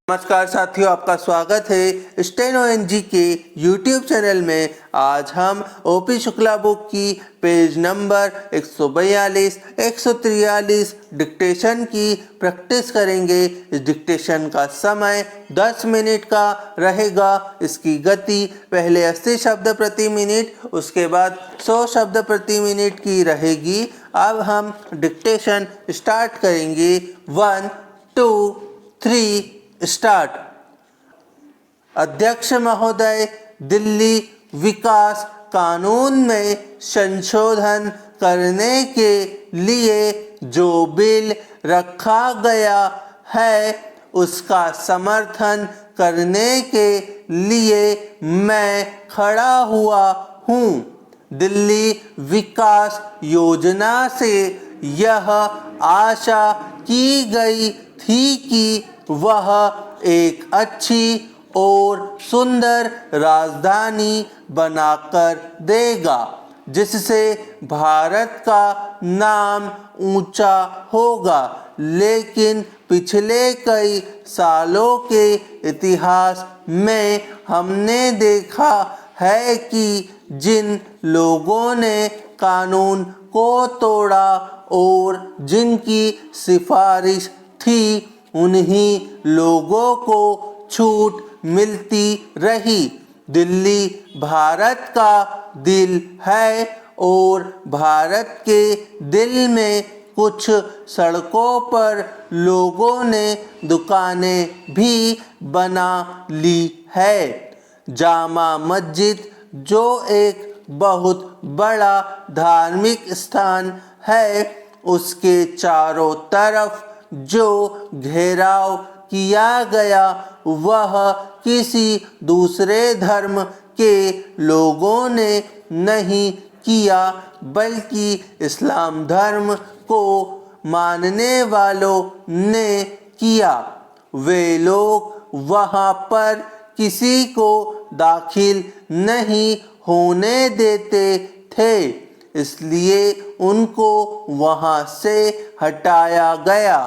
नमस्कार साथियों, आपका स्वागत है स्टेनो एनजी के यूट्यूब चैनल में। आज हम ओपी शुक्ला बुक की पेज नंबर 142, 143 डिक्टेशन की प्रैक्टिस करेंगे। इस डिक्टेशन का समय 10 मिनट का रहेगा। इसकी गति पहले 80 शब्द प्रति मिनट, उसके बाद 100 शब्द प्रति मिनट की रहेगी। अब हम डिक्टेशन स्टार्ट करेंगे। 1, 2, 3 स्टार्ट। अध्यक्ष महोदय, दिल्ली विकास कानून में संशोधन करने के लिए जो बिल रखा गया है उसका समर्थन करने के लिए मैं खड़ा हुआ हूँ। दिल्ली विकास योजना से यह आशा की गई थी कि वह एक अच्छी और सुंदर राजधानी बनाकर देगा, जिससे भारत का नाम ऊंचा होगा। लेकिन पिछले कई सालों के इतिहास में हमने देखा है कि जिन लोगों ने कानून को तोड़ा और जिनकी सिफारिश थी, उन्हीं लोगों को छूट मिलती रही। दिल्ली भारत का दिल है और भारत के दिल में कुछ सड़कों पर लोगों ने दुकानें भी बना ली है। जामा मस्जिद, जो एक बहुत बड़ा धार्मिक स्थान है, उसके चारों तरफ जो घेराव किया गया वह किसी दूसरे धर्म के लोगों ने नहीं किया, बल्कि इस्लाम धर्म को मानने वालों ने किया। वे लोग वहाँ पर किसी को दाखिल नहीं होने देते थे, इसलिए उनको वहाँ से हटाया गया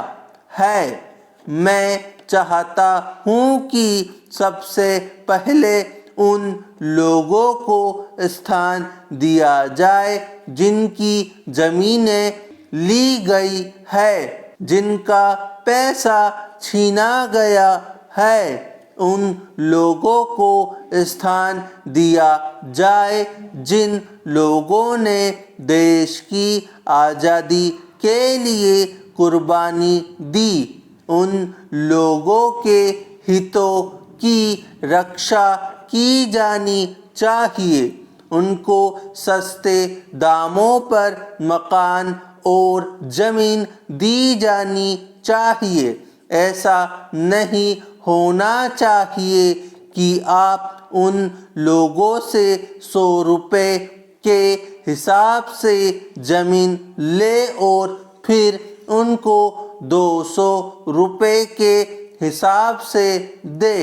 है। मैं चाहता हूँ कि सबसे पहले उन लोगों को स्थान दिया जाए जिनकी ज़मीनें ली गई है, जिनका पैसा छीना गया है। उन लोगों को स्थान दिया जाए जिन लोगों ने देश की आज़ादी के लिए कुर्बानी दी। उन लोगों के हितों की रक्षा की जानी चाहिए। उनको सस्ते दामों पर मकान और ज़मीन दी जानी चाहिए। ऐसा नहीं होना चाहिए कि आप उन लोगों से 100 रुपये के हिसाब से ज़मीन ले और फिर उनको 200 रुपये के हिसाब से दे।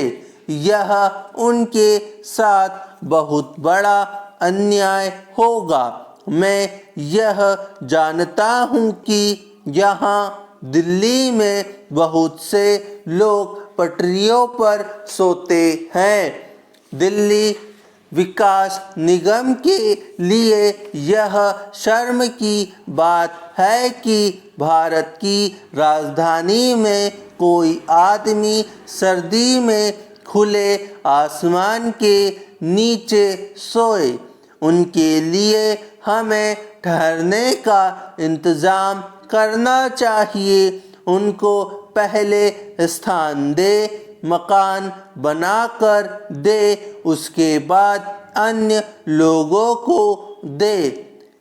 यह उनके साथ बहुत बड़ा अन्याय होगा। मैं यह जानता हूँ कि यहाँ दिल्ली में बहुत से लोग पटरियों पर सोते हैं। दिल्ली विकास निगम के लिए यह शर्म की बात है कि भारत की राजधानी में कोई आदमी सर्दी में खुले आसमान के नीचे सोए। उनके लिए हमें ठहरने का इंतज़ाम करना चाहिए। उनको पहले स्थान दे, मकान बनाकर दे, उसके बाद अन्य लोगों को दे।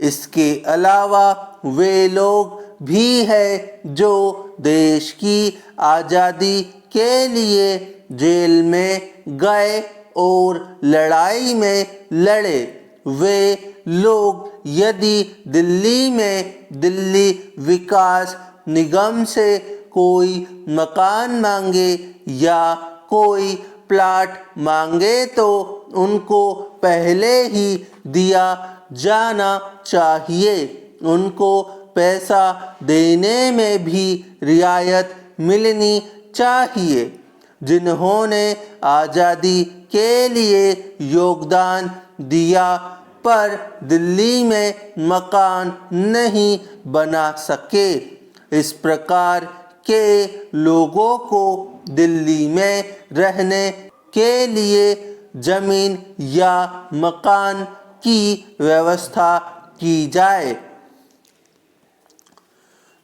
इसके अलावा वे लोग भी हैं जो देश की आज़ादी के लिए जेल में गए और लड़ाई में लड़े। वे लोग यदि दिल्ली में दिल्ली विकास निगम से कोई मकान मांगे या कोई प्लाट मांगे तो उनको पहले ही दिया जाना चाहिए। उनको पैसा देने में भी रियायत मिलनी चाहिए। जिन्होंने आज़ादी के लिए योगदान दिया पर दिल्ली में मकान नहीं बना सके। इस प्रकार के लोगों को दिल्ली में रहने के लिए जमीन या मकान की व्यवस्था की जाए।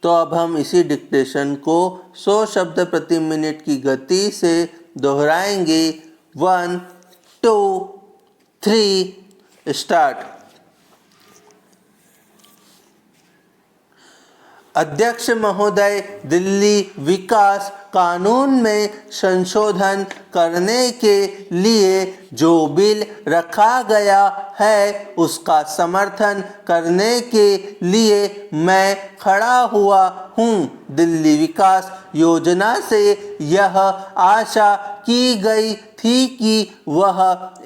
तो अब हम इसी डिक्टेशन को 100 शब्द प्रति मिनट की गति से दोहराएंगे। 1 2 3 स्टार्ट। अध्यक्ष महोदय, दिल्ली विकास कानून में संशोधन करने के लिए जो बिल रखा गया है उसका समर्थन करने के लिए मैं खड़ा हुआ हूँ। दिल्ली विकास योजना से यह आशा की गई थी कि वह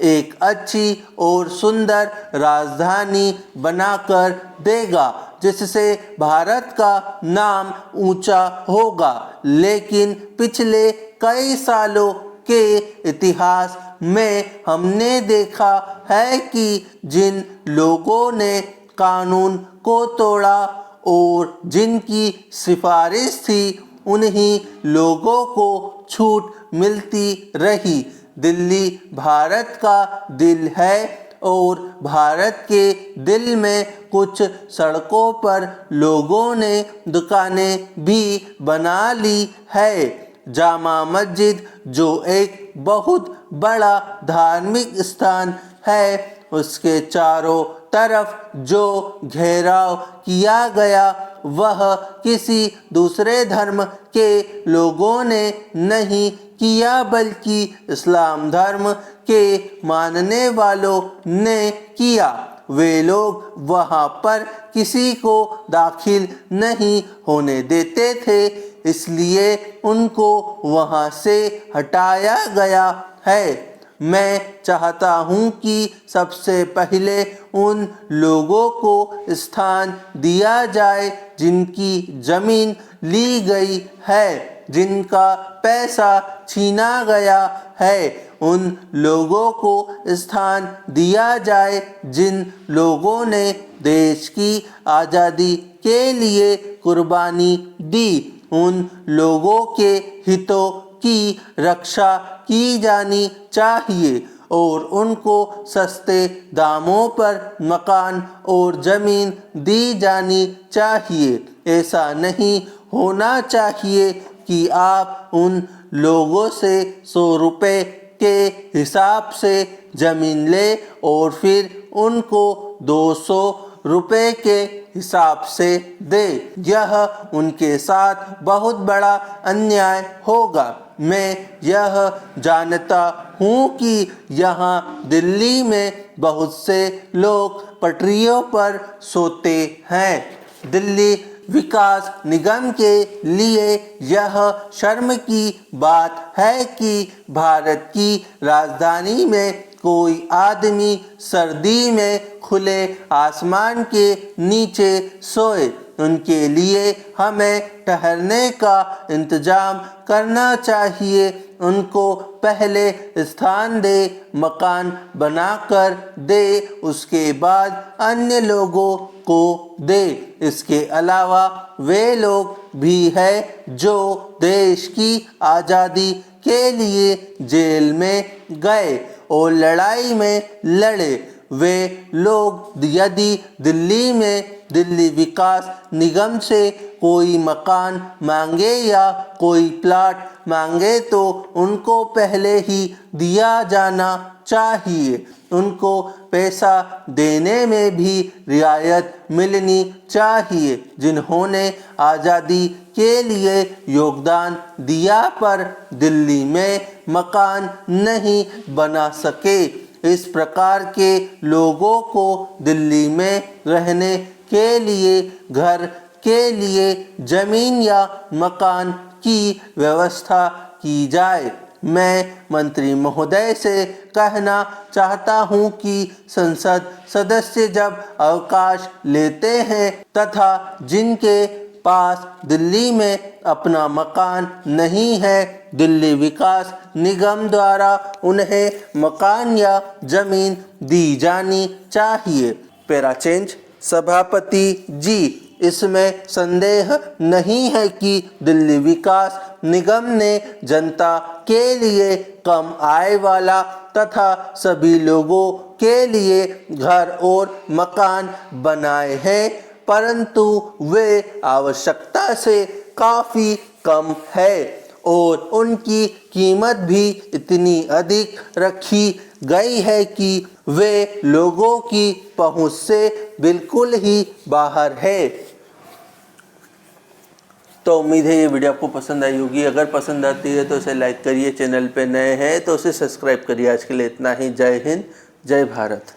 एक अच्छी और सुंदर राजधानी बनाकर देगा जिससे भारत का नाम ऊंचा होगा। लेकिन पिछले कई सालों के इतिहास में हमने देखा है कि जिन लोगों ने कानून को तोड़ा और जिनकी सिफारिश थी उन्हीं लोगों को छूट मिलती रही। दिल्ली भारत का दिल है और भारत के दिल में कुछ सड़कों पर लोगों ने दुकानें भी बना ली है। जामा मस्जिद जो एक बहुत बड़ा धार्मिक स्थान है, उसके चारों तरफ जो घेराव किया गया वह किसी दूसरे धर्म के लोगों ने नहीं किया बल्कि इस्लाम धर्म के मानने वालों ने किया। वे लोग वहाँ पर किसी को दाखिल नहीं होने देते थे, इसलिए उनको वहाँ से हटाया गया है। मैं चाहता हूँ कि सबसे पहले उन लोगों को स्थान दिया जाए जिनकी ज़मीन ली गई है, जिनका पैसा छीना गया है। उन लोगों को स्थान दिया जाए जिन लोगों ने देश की आज़ादी के लिए कुर्बानी दी। उन लोगों के हितों की रक्षा की जानी चाहिए और उनको सस्ते दामों पर मकान और ज़मीन दी जानी चाहिए। ऐसा नहीं होना चाहिए कि आप उन लोगों से 100 रुपये के हिसाब से ज़मीन ले और फिर उनको 200 रुपये के हिसाब से दे। यह उनके साथ बहुत बड़ा अन्याय होगा। मैं यह जानता हूँ कि यहाँ दिल्ली में बहुत से लोग पटरियों पर सोते हैं। दिल्ली विकास निगम के लिए यह शर्म की बात है कि भारत की राजधानी में कोई आदमी सर्दी में खुले आसमान के नीचे सोए। उनके लिए हमें ठहरने का इंतजाम करना चाहिए। उनको पहले स्थान दे, मकान बनाकर दे, उसके बाद अन्य लोगों को दे। इसके अलावा वे लोग भी हैं जो देश की आज़ादी के लिए जेल में गए और लड़ाई में लड़े। वे लोग यदि दिल्ली में दिल्ली विकास निगम से कोई मकान मांगे या कोई प्लाट मांगे तो उनको पहले ही दिया जाना चाहिए। उनको पैसा देने में भी रियायत मिलनी चाहिए। जिन्होंने आज़ादी के लिए योगदान दिया पर दिल्ली में मकान नहीं बना सके, इस प्रकार के लोगों को दिल्ली में रहने के लिए घर के लिए जमीन या मकान की व्यवस्था की जाए। मैं मंत्री महोदय से कहना चाहता हूं कि संसद सदस्य जब अवकाश लेते हैं तथा जिनके पास दिल्ली में अपना मकान नहीं है। दिल्ली विकास निगम द्वारा उन्हें मकान या जमीन दी जानी चाहिए। Para change. सभापति जी, इसमें संदेह नहीं है कि दिल्ली विकास निगम ने जनता के लिए कम आय वाला तथा सभी लोगों के लिए घर और मकान बनाए हैं, परंतु वे आवश्यकता से काफ़ी कम है और उनकी कीमत भी इतनी अधिक रखी गई है कि वे लोगों की पहुंच से बिल्कुल ही बाहर है। तो उम्मीद है ये वीडियो आपको पसंद आई होगी। अगर पसंद आती है तो इसे लाइक करिए, चैनल पे नए हैं तो उसे सब्सक्राइब करिए। आज के लिए इतना ही। जय हिंद, जय भारत।